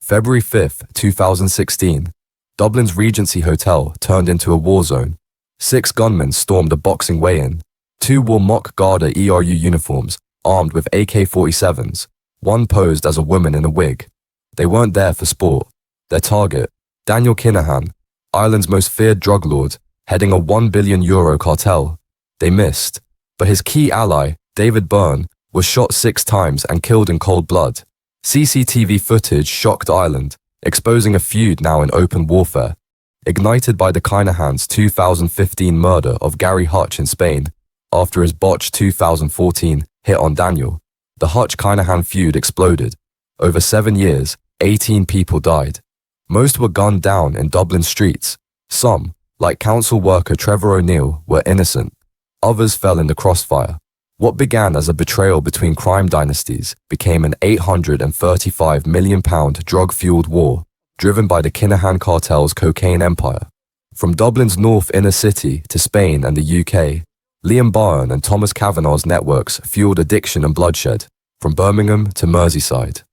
February 5, 2016, Dublin's Regency Hotel turned into a war zone. 6 gunmen stormed a boxing weigh-in. 2 wore mock Garda ERU uniforms, armed with AK-47s. 1 posed as a woman in a wig. They weren't there for sport. Their target, Daniel Kinahan, Ireland's most feared drug lord, heading a €1 billion cartel. They missed, but his key ally, David Byrne, was shot 6 times and killed in cold blood. CCTV footage shocked Ireland, exposing a feud now in open warfare. Ignited by the Kinahans' 2015 murder of Gerry in Spain, after his botched 2014 hit on Daniel, the Hutch-Kinahan feud exploded. Over 7 years, 18 people died. Most were gunned down in Dublin streets. Some, like council worker Trevor O'Neill, were innocent. Others fell in the crossfire. What began as a betrayal between crime dynasties became an £835 million drug-fueled war, driven by the Kinahan cartel's cocaine empire. From Dublin's north inner city to Spain and the UK, Liam Byrne and Thomas Kavanagh's networks fueled addiction and bloodshed, from Birmingham to Merseyside.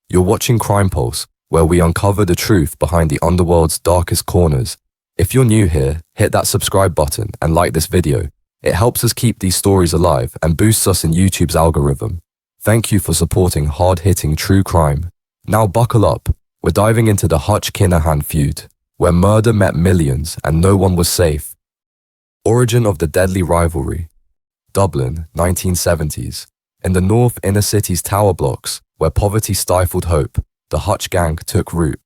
You're watching Crime Pulse, where we uncover the truth behind the underworld's darkest corners. If you're new here, hit that subscribe button and like this video. It helps us keep these stories alive and boosts us in YouTube's algorithm. Thank you for supporting hard-hitting true crime. Now buckle up. We're diving into the Hutch-Kinahan feud, where murder met millions and no one was safe. Origin of the deadly rivalry. Dublin, 1970s. In the north inner city's tower blocks, where poverty stifled hope, the Hutch gang took root.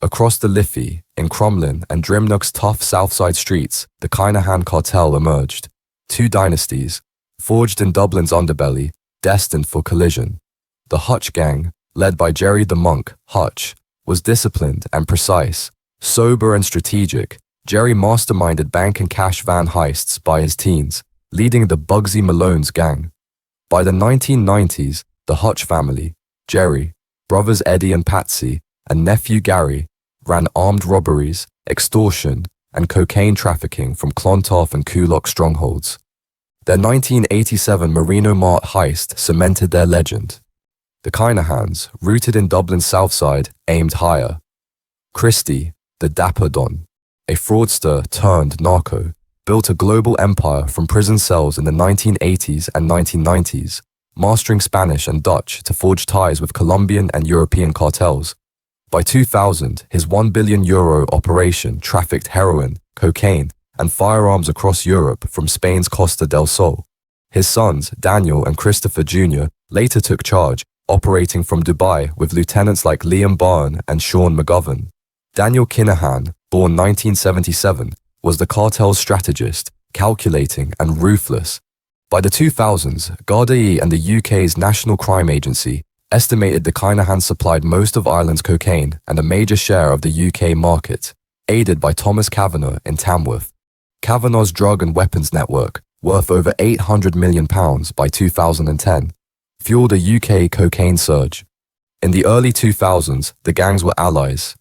Across the Liffey, in Crumlin and Drimnock's tough southside streets, the Kinahan cartel emerged. 2 dynasties, forged in Dublin's underbelly, destined for collision. The Hutch gang, led by Gerry the Monk, Hutch, was disciplined and precise, sober and strategic. Gerry masterminded bank and cash van heists by his teens, leading the Bugsy Malone's gang. By the 1990s, the Hutch family, Gerry, brothers Eddie and Patsy, and nephew Gary, ran armed robberies, extortion, and cocaine trafficking from Clontarf and Coolock strongholds. Their 1987 Marino Mart heist cemented their legend. The Kinahans, rooted in Dublin's south side, aimed higher. Christie, the Dapper Don, a fraudster turned narco, built a global empire from prison cells in the 1980s and 1990s, mastering Spanish and Dutch to forge ties with Colombian and European cartels. By 2000, his €1 billion operation trafficked heroin, cocaine, and firearms across Europe from Spain's Costa del Sol. His sons, Daniel and Christopher Jr., later took charge, operating from Dubai with lieutenants like Liam Byrne and Sean McGovern. Daniel Kinahan, born 1977, was the cartel's strategist, calculating and ruthless. By the 2000s, Garda E and the UK's National Crime Agency estimated the Kinahan supplied most of Ireland's cocaine and a major share of the UK market, aided by Thomas Kavanagh in Tamworth. Kavanagh's drug and weapons network, worth over £800 million by 2010, fueled a UK cocaine surge. In the early 2000s, the gangs were allies.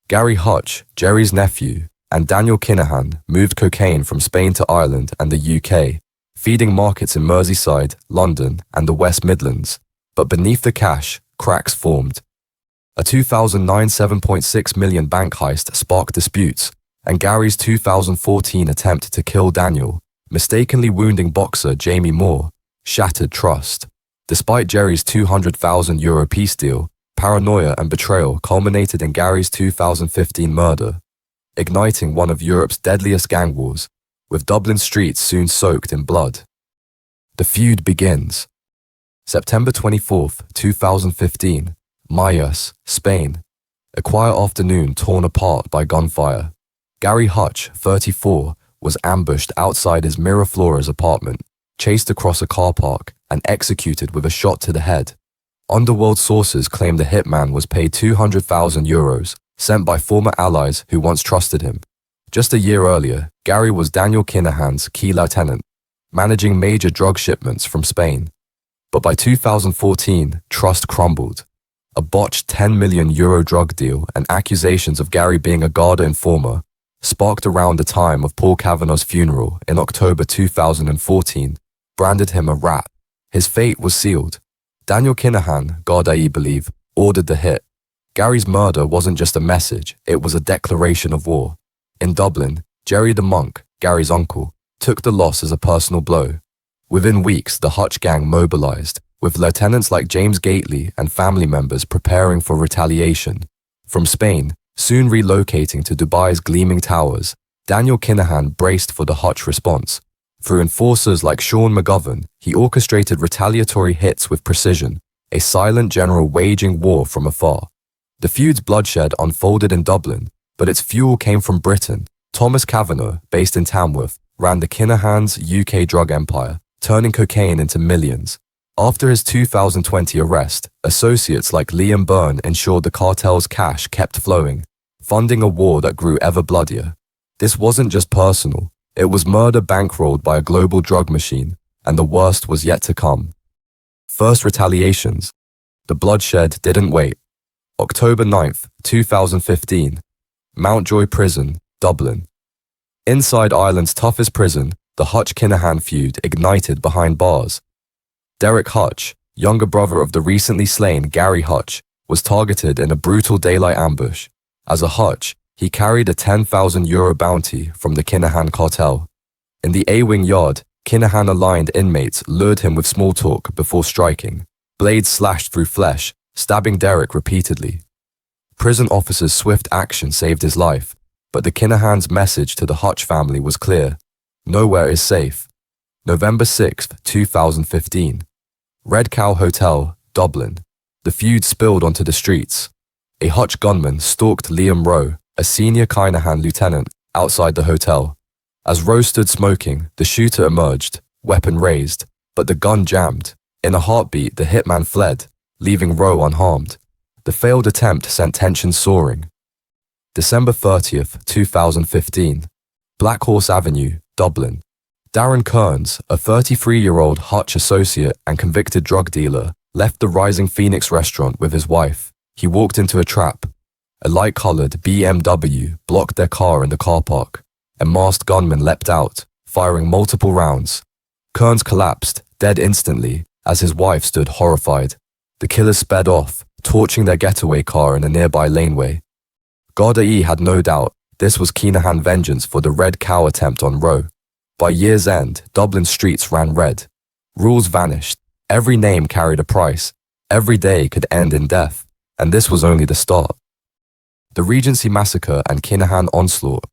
Gerry Hutch, Gerry's nephew, and Daniel Kinahan moved cocaine from Spain to Ireland and the UK, feeding markets in Merseyside, London, and the West Midlands. But beneath the cash, cracks formed. A 2009 £7.6 million bank heist sparked disputes, and Gary's 2014 attempt to kill Daniel, mistakenly wounding boxer Jamie Moore, shattered trust. Despite Gerry's €200,000 peace deal, paranoia and betrayal culminated in Gary's 2015 murder, igniting one of Europe's deadliest gang wars, with Dublin streets soon soaked in blood. The feud begins. September 24, 2015, Mayas, Spain. A quiet afternoon torn apart by gunfire. Gerry Hutch, 34, was ambushed outside his Miraflores apartment, chased across a car park, and executed with a shot to the head. Underworld sources claim the hitman was paid €200,000, sent by former allies who once trusted him. Just a year earlier, Gerry was Daniel Kinahan's key lieutenant, managing major drug shipments from Spain. But by 2014, trust crumbled. A botched €10 million drug deal and accusations of Gerry being a Garda informer, sparked around the time of Paul Kavanagh's funeral in October 2014, branded him a rat. His fate was sealed. Daniel Kinahan, Gardaí believe, ordered the hit. Gary's murder wasn't just a message, it was a declaration of war. In Dublin, Gerry the monk, Gary's uncle, took the loss as a personal blow. Within weeks, the Hutch gang mobilized, with lieutenants like James Gately and family members preparing for retaliation. From Spain, soon relocating to Dubai's gleaming towers, Daniel Kinahan braced for the Hutch response. Through enforcers like Sean McGovern, he orchestrated retaliatory hits with precision, a silent general waging war from afar. The feud's bloodshed unfolded in Dublin, but its fuel came from Britain. Thomas Kavanagh, based in Tamworth, ran the Kinahan's UK drug empire, turning cocaine into millions. After his 2020 arrest, associates like Liam Byrne ensured the cartel's cash kept flowing, funding a war that grew ever bloodier. This wasn't just personal, it was murder bankrolled by a global drug machine, and the worst was yet to come. First retaliations. The bloodshed didn't wait. October 9th, 2015. Mountjoy Prison, Dublin. Inside Ireland's toughest prison, the Hutch-Kinahan feud ignited behind bars. Derek Hutch, younger brother of the recently slain Gary Hutch, was targeted in a brutal daylight ambush. As a Hutch, he carried a €10,000 bounty from the Kinahan Cartel. In the A-wing yard, Kinahan-aligned inmates lured him with small talk before striking. Blades slashed through flesh, stabbing Derek repeatedly. Prison officers' swift action saved his life, but the Kinahan's message to the Hutch family was clear. Nowhere is safe. November 6th, 2015. Red Cow Hotel, Dublin. The feud spilled onto the streets. A Hutch gunman stalked Liam Rowe, a senior Kinahan lieutenant, outside the hotel. As Rowe stood smoking, the shooter emerged, weapon raised, but the gun jammed. In a heartbeat, the hitman fled, leaving Rowe unharmed. The failed attempt sent tension soaring. December 30th, 2015. Black Horse Avenue, Dublin. Darren Kearns, a 33-year-old Hutch associate and convicted drug dealer, left the Rising Phoenix restaurant with his wife. He walked into a trap. A light-colored BMW blocked their car in the car park. A masked gunman leapt out, firing multiple rounds. Kearns collapsed, dead instantly, as his wife stood horrified. The killers sped off, torching their getaway car in a nearby laneway. Garda E had no doubt this was Kinahan vengeance for the Red Cow attempt on Rowe. By year's end, Dublin streets ran red. Rules vanished. Every name carried a price. Every day could end in death. And this was only the start. The Regency Massacre and Kinahan Onslaught.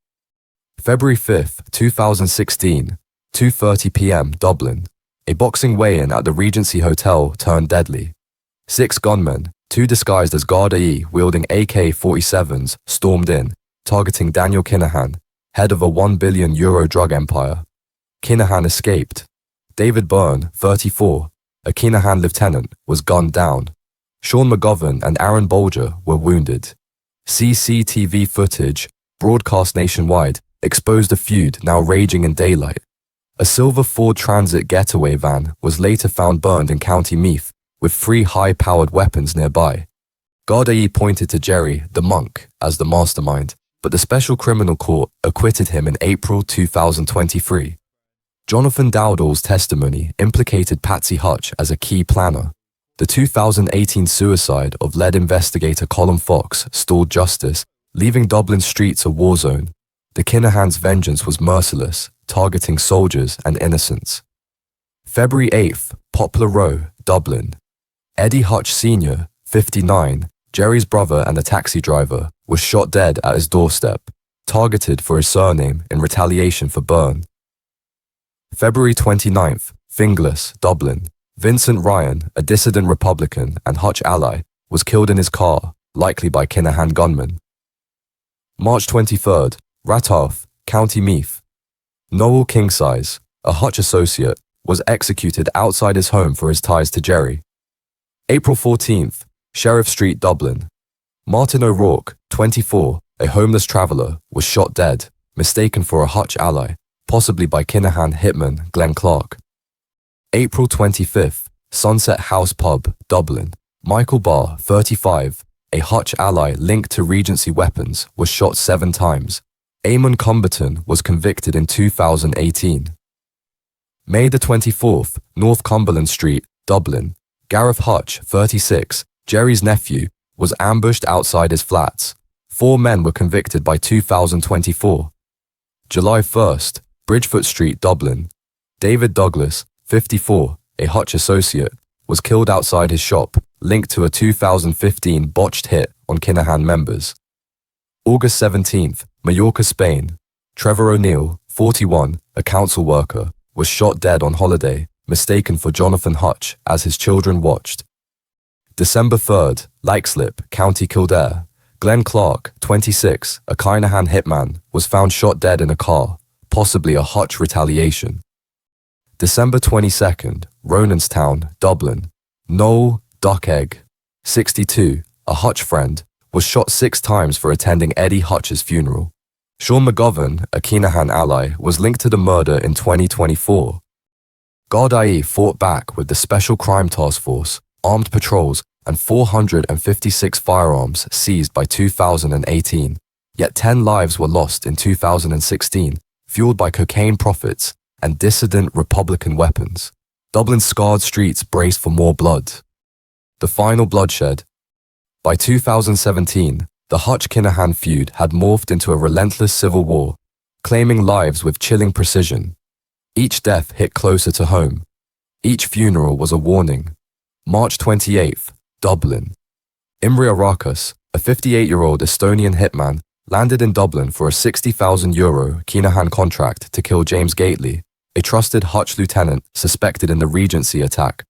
February 5th, 2016, 2:30 p.m. Dublin. A boxing weigh-in at the Regency Hotel turned deadly. 6 gunmen, 2 disguised as Garda E wielding AK-47s, stormed in, targeting Daniel Kinahan, head of a €1 billion drug empire. Kinahan escaped. David Byrne, 34, a Kinahan lieutenant, was gunned down. Sean McGovern and Aaron Bolger were wounded. CCTV footage, broadcast nationwide, exposed a feud now raging in daylight. A silver Ford Transit getaway van was later found burned in County Meath, with 3 high-powered weapons nearby. Garda E pointed to Gerry, the monk, as the mastermind, but the Special Criminal Court acquitted him in April 2023. Jonathan Dowdall's testimony implicated Patsy Hutch as a key planner. The 2018 suicide of lead investigator Colin Fox stalled justice, leaving Dublin streets a war zone. The Kinahan's vengeance was merciless, targeting soldiers and innocents. February 8th, Poplar Row, Dublin. Eddie Hutch Sr., 59, Gerry's brother and a taxi driver, was shot dead at his doorstep, targeted for his surname in retaliation for Byrne. February 29th, Finglas, Dublin. Vincent Ryan, a dissident Republican and Hutch ally, was killed in his car, likely by Kinahan gunmen. March 23rd, Ratarth, County Meath. Noel Kingsize, a Hutch associate, was executed outside his home for his ties to Gerry. April 14th, Sheriff Street, Dublin. Martin O'Rourke, 24, a homeless traveller, was shot dead, mistaken for a Hutch ally, possibly by Kinahan hitman Glenn Clark. April 25th, Sunset House Pub, Dublin. Michael Barr, 35, a Hutch ally linked to Regency weapons, was shot 7 times. Eamon Cumberton was convicted in 2018. May the 24th, North Cumberland Street, Dublin. Gareth Hutch, 36, Gerry's nephew, was ambushed outside his flats. 4 men were convicted by 2024. July 1st, Bridgefoot Street, Dublin. David Douglas, 54, a Hutch associate, was killed outside his shop, linked to a 2015 botched hit on Kinahan members. August 17th, Mallorca, Spain. Trevor O'Neill, 41, a council worker, was shot dead on holiday, mistaken for Jonathan Hutch as his children watched. December 3rd, Leixlip, County Kildare. Glenn Clark, 26, a Kinahan hitman, was found shot dead in a car, possibly a Hutch retaliation. December 22nd, Ronanstown, Dublin. Noel Duckegg, 62, a Hutch friend, was shot 6 times for attending Eddie Hutch's funeral. Sean McGovern, a Kinahan ally, was linked to the murder in 2024. Gardaí fought back with the Special Crime Task Force, armed patrols, and 456 firearms seized by 2018, yet 10 lives were lost in 2016, fueled by cocaine profits and dissident Republican weapons. Dublin's scarred streets braced for more blood. The final bloodshed. By 2017, the Hutch-Kinahan feud had morphed into a relentless civil war, claiming lives with chilling precision. Each death hit closer to home. Each funeral was a warning. March 28th, Dublin. Imre Arakas, a 58-year-old Estonian hitman, landed in Dublin for a €60,000 Kinahan contract to kill James Gately, a trusted Hutch lieutenant suspected in the Regency attack.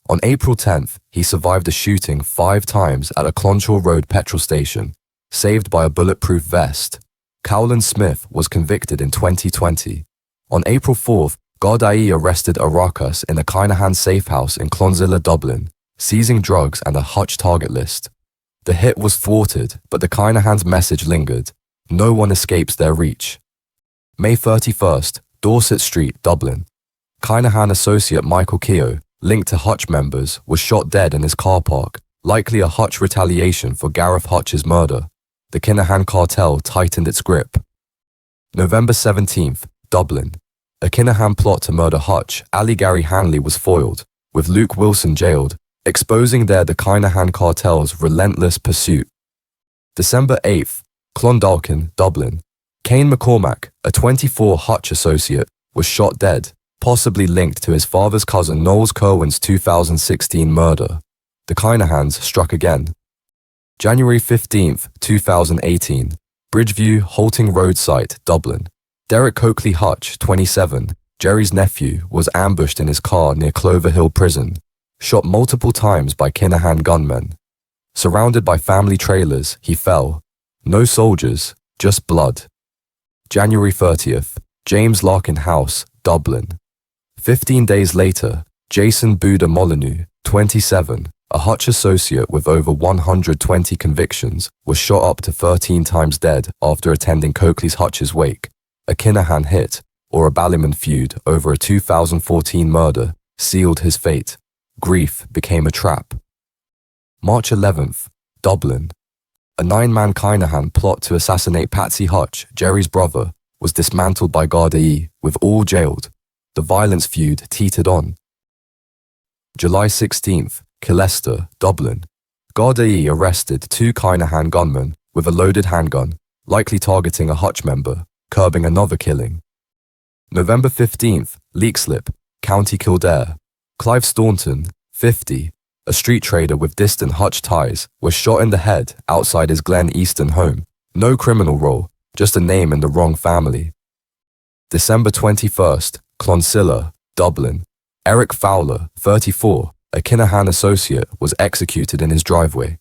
On April 10th, he survived a shooting 5 times at a Clonshaw Road petrol station, saved by a bulletproof vest. Cowland Smith was convicted in 2020. On April 4th, Gardaí arrested Arakas in a Kinahan safe house in Clonsilla, Dublin, seizing drugs and a Hutch target list. The hit was thwarted, but the Kinahan's message lingered. No one escapes their reach. May 31st, Dorset Street, Dublin. Kinahan associate Michael Keogh, linked to Hutch members, was shot dead in his car park, likely a Hutch retaliation for Gareth Hutch's murder. The Kinahan cartel tightened its grip. November 17th, Dublin. A Kinahan plot to murder Hutch, Ali Gary Hanley, was foiled, with Luke Wilson jailed, exposing the Kinahan cartel's relentless pursuit. December 8th, Clondalkin, Dublin. Kane McCormack, a 24 Hutch associate, was shot dead, possibly linked to his father's cousin Noel Kirwan's 2016 murder. The Kinahans struck again. January 15th, 2018. Bridgeview Halting Road site, Dublin. Derek Coakley Hutch, 27, Gerry's nephew, was ambushed in his car near Clover Hill Prison, shot multiple times by Kinahan gunmen. Surrounded by family trailers, he fell. No soldiers, just blood. January 30th, James Larkin House, Dublin. 15 days later, Jason Buda Molyneux, 27, a Hutch associate with over 120 convictions, was shot up to 13 times dead after attending Coakley's Hutch's wake. A Kinahan hit, or a Ballyman feud over a 2014 murder, sealed his fate. Grief became a trap. March 11th, Dublin. A 9-man Kinahan plot to assassinate Patsy Hutch, Gerry's brother, was dismantled by Gardaí, with all jailed. The violence feud teetered on. July 16th, Killester, Dublin. Gardaí arrested 2 Kinahan gunmen with a loaded handgun, likely targeting a Hutch member, curbing another killing. November 15th, Leixlip, County Kildare. Clive Staunton, 50, a street trader with distant Hutch ties, was shot in the head outside his Glen Easton home. No criminal role, just a name in the wrong family. December 21st, Clonsilla, Dublin. Eric Fowler, 34, a Kinahan associate, was executed in his driveway.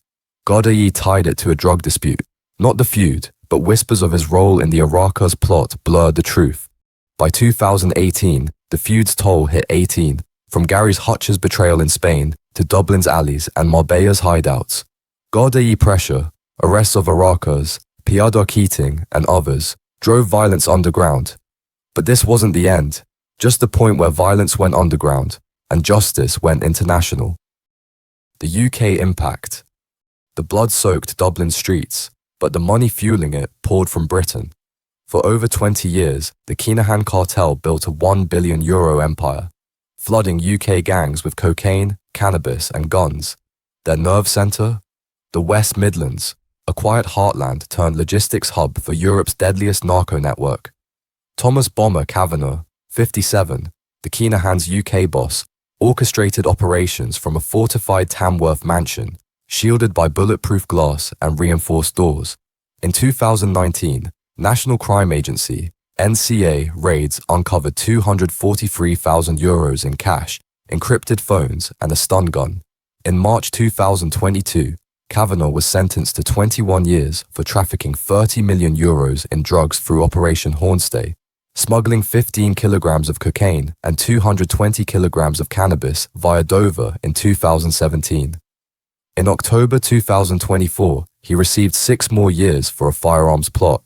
Gardaí tied it to a drug dispute, not the feud, but whispers of his role in the Arakas plot blurred the truth. By 2018, the feud's toll hit 18, from Gary's Hutch's betrayal in Spain to Dublin's alleys and Marbella's hideouts. Gardaí pressure, arrests of Arakas, Piadar Keating, and others, drove violence underground. But this wasn't the end, just the point where violence went underground and justice went international. The UK impact. The blood-soaked Dublin streets, but the money fueling it poured from Britain. For over 20 years, the Kinahan cartel built a €1 billion empire, flooding UK gangs with cocaine, cannabis, and guns. Their nerve center? The West Midlands, a quiet heartland turned logistics hub for Europe's deadliest narco network. Thomas Bomber Kavanagh, 57, the Kinahan's UK boss, orchestrated operations from a fortified Tamworth mansion, shielded by bulletproof glass and reinforced doors. In 2019, National Crime Agency, NCA, raids uncovered €243,000 in cash, encrypted phones, and a stun gun. In March 2022, Kavanagh was sentenced to 21 years for trafficking €30 million in drugs through Operation Hornstay, smuggling 15 kilograms of cocaine and 220 kilograms of cannabis via Dover in 2017. In October 2024, he received 6 more years for a firearms plot,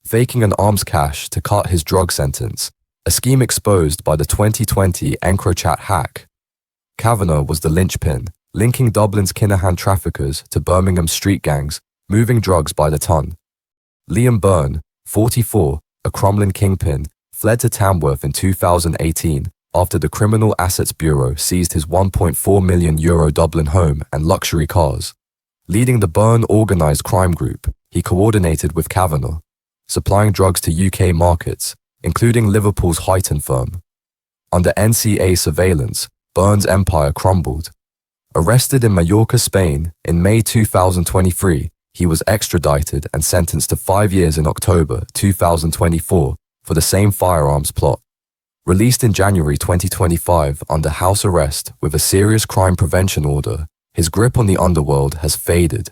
faking an arms cache to cut his drug sentence, a scheme exposed by the 2020 EncroChat hack. Kavanagh was the linchpin, linking Dublin's Kinahan traffickers to Birmingham street gangs, moving drugs by the ton. Liam Byrne, 44, a Crumlin kingpin, fled to Tamworth in 2018 after the Criminal Assets Bureau seized his €1.4 million Dublin home and luxury cars. Leading the Byrne organised crime group, he coordinated with Kavanagh, supplying drugs to UK markets, including Liverpool's Huyton firm. Under NCA surveillance, Byrne's empire crumbled. Arrested in Mallorca, Spain, in May 2023, he was extradited and sentenced to 5 years in October 2024 for the same firearms plot. Released in January 2025 under house arrest with a serious crime prevention order, his grip on the underworld has faded.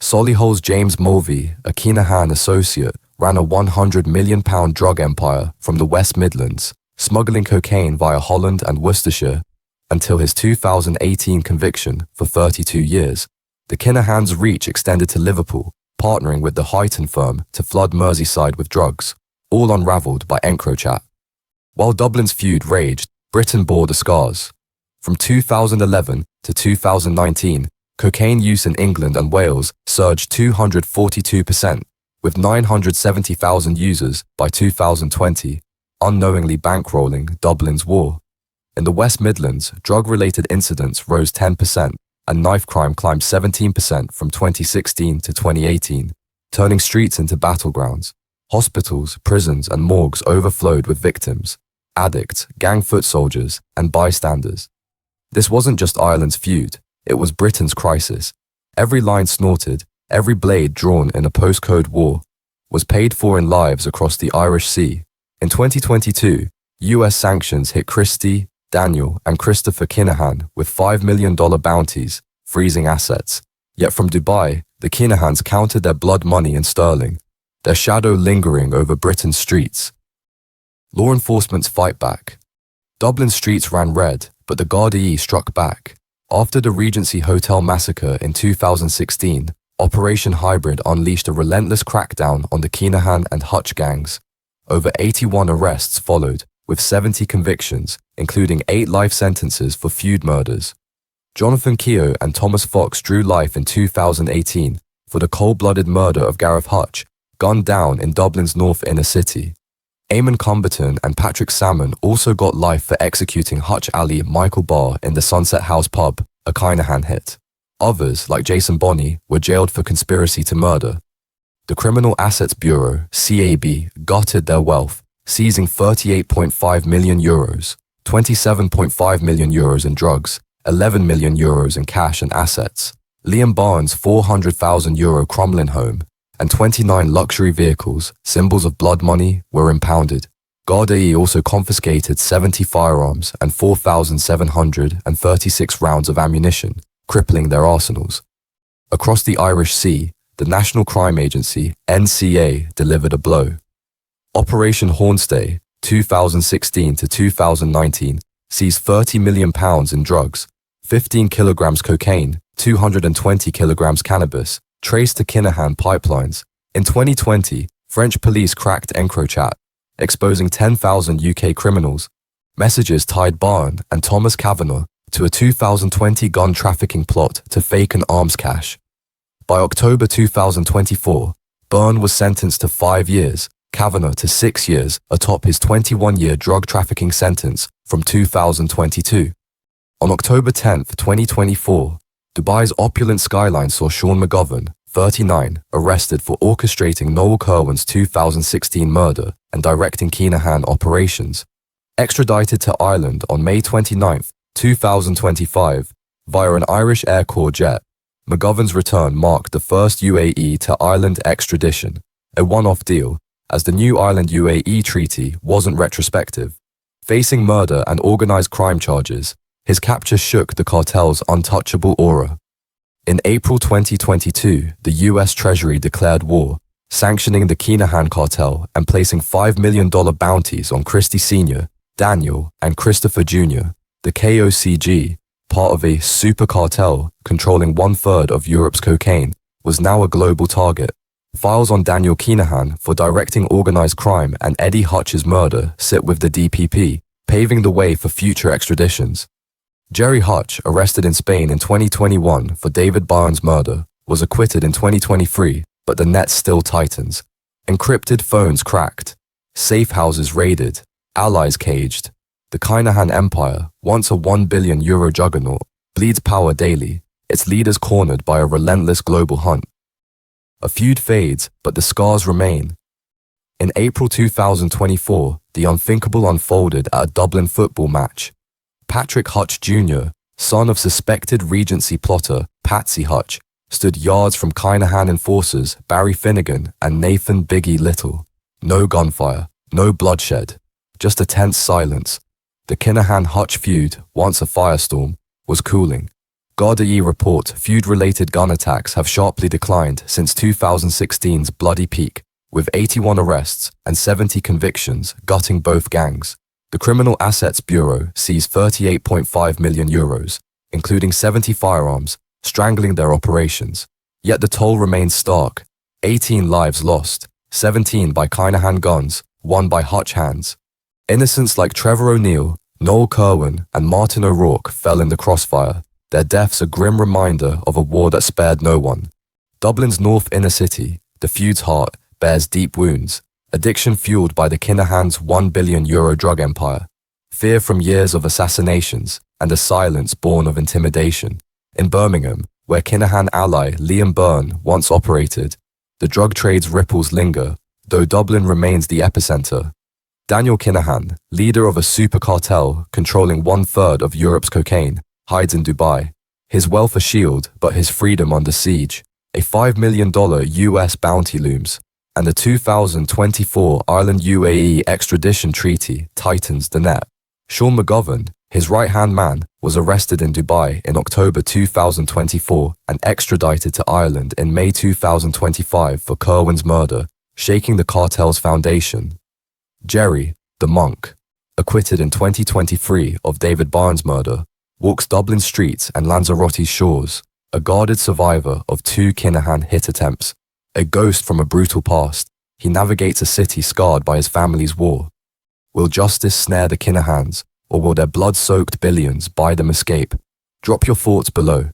Solihull's James Mulvey, a Kinahan associate, ran a £100 million drug empire from the West Midlands, smuggling cocaine via Holland and Worcestershire, until his 2018 conviction for 32 years. The Kinahan's reach extended to Liverpool, partnering with the Huyton firm to flood Merseyside with drugs, all unravelled by EncroChat. While Dublin's feud raged, Britain bore the scars. From 2011 to 2019, cocaine use in England and Wales surged 242%, with 970,000 users by 2020, unknowingly bankrolling Dublin's war. In the West Midlands, drug-related incidents rose 10%, and knife crime climbed 17% from 2016 to 2018, turning streets into battlegrounds. Hospitals, prisons, and morgues overflowed with victims, addicts, gang foot soldiers, and bystanders. This wasn't just Ireland's feud, it was Britain's crisis. Every line snorted, every blade drawn in a postcode war, was paid for in lives across the Irish Sea. In 2022, US sanctions hit Christy, Daniel, and Christopher Kinahan with $5 million bounties, freezing assets. Yet from Dubai, the Kinahans counted their blood money in sterling, their shadow lingering over Britain's streets. Law enforcement's fight back. Dublin streets ran red, but the Gardaí struck back. After the Regency Hotel massacre in 2016, Operation Hybrid unleashed a relentless crackdown on the Kinahan-Hutch gangs. Over 81 arrests followed, with 70 convictions, including 8 life sentences for Feud murders. Jonathan Keogh and Thomas Fox drew life in 2018 for the cold-blooded murder of Gareth Hutch, gunned down in Dublin's North Inner City. Eamon Cumberton and Patrick Salmon also got life for executing Hutch Ali Michael Barr in the Sunset House pub, a Kinahan hit. Others, like Jason Bonney, were jailed for conspiracy to murder. The Criminal Assets Bureau, CAB, gutted their wealth, seizing €38.5 million, €27.5 million in drugs, €11 million in cash and assets, Liam Barnes' €400,000 Crumlin home, and 29 luxury vehicles, symbols of blood money, were impounded. Gardaí also confiscated 70 firearms and 4,736 rounds of ammunition, crippling their arsenals. Across the Irish Sea, the National Crime Agency, NCA, delivered a blow. Operation Hornstay, 2016 to 2019, seized £30 million in drugs, 15 kilograms cocaine, 220 kilograms cannabis, traced to Kinahan pipelines. In 2020, French police cracked EncroChat, exposing 10,000 UK criminals. Messages tied Byrne and Thomas Kavanagh to a 2020 gun trafficking plot to fake an arms cache. By October 2024, Byrne was sentenced to 5 years, Kavanagh to 6 years atop his 21-year drug trafficking sentence from 2022. On October 10, 2024, Dubai's opulent skyline saw Sean McGovern, 39, arrested for orchestrating Noel Kirwan's 2016 murder and directing Kinahan operations. Extradited to Ireland on May 29, 2025, via an Irish Air Corps jet, McGovern's return marked the first UAE to Ireland extradition, a one-off deal, as the new Ireland-UAE treaty wasn't retrospective. Facing murder and organized crime charges, his capture shook the cartel's untouchable aura. In April 2022, the US Treasury declared war, sanctioning the Kinahan cartel and placing $5 million bounties on Christie Sr., Daniel, and Christopher Jr., the KOCG, part of a super cartel controlling one-third of Europe's cocaine, was now a global target. Files on Daniel Kinahan for directing organized crime and Eddie Hutch's murder sit with the DPP, paving the way for future extraditions. Gerry Hutch, arrested in Spain in 2021 for David Barnes' murder, was acquitted in 2023, but the net still tightens. Encrypted phones cracked, safe houses raided, allies caged. The Kinahan empire, once a €1 billion juggernaut, bleeds power daily, its leaders cornered by a relentless global hunt. A feud fades, but the scars remain. In April 2024, the unthinkable unfolded at a Dublin football match. Patrick Hutch Jr., son of suspected Regency plotter Patsy Hutch, stood yards from Kinahan enforcers Barry Finnegan and Nathan Biggie Little. No gunfire, no bloodshed, just a tense silence. The Kinahan-Hutch feud, once a firestorm, was cooling. Gardaí report feud-related gun attacks have sharply declined since 2016's bloody peak, with 81 arrests and 70 convictions gutting both gangs. The Criminal Assets Bureau seized €38.5 million, including 70 firearms, strangling their operations. Yet the toll remains stark. 18 lives lost, 17 by Kinahan guns, 1 by Hutch hands. Innocents like Trevor O'Neill, Noel Kirwan, and Martin O'Rourke fell in the crossfire, their deaths a grim reminder of a war that spared no one. Dublin's north inner city, the feud's heart, bears deep wounds. Addiction fueled by the Kinahan's €1 billion drug empire. Fear from years of assassinations, and a silence born of intimidation. In Birmingham, where Kinahan ally Liam Byrne once operated, the drug trade's ripples linger, though Dublin remains the epicenter. Daniel Kinahan, leader of a super cartel controlling one-third of Europe's cocaine, hides in Dubai. His wealth a shield, but his freedom under siege. A $5 million US bounty looms, and the 2024 Ireland-UAE extradition treaty tightens the net. Sean McGovern, his right-hand man, was arrested in Dubai in October 2024 and extradited to Ireland in May 2025 for Kirwan's murder, shaking the cartel's foundation. Gerry, the monk, acquitted in 2023 of David Barnes' murder, walks Dublin streets and Lanzarote's shores, a guarded survivor of 2 Kinahan hit attempts. A ghost from a brutal past, he navigates a city scarred by his family's war. Will justice snare the Kinahans, or will their blood-soaked billions buy them escape? Drop your thoughts below.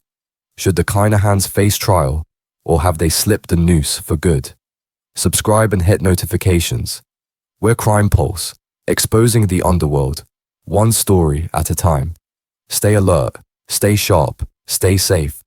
Should the Kinahans face trial, or have they slipped the noose for good? Subscribe and hit notifications. We're Crime Pulse, exposing the underworld, one story at a time. Stay alert, stay sharp, stay safe.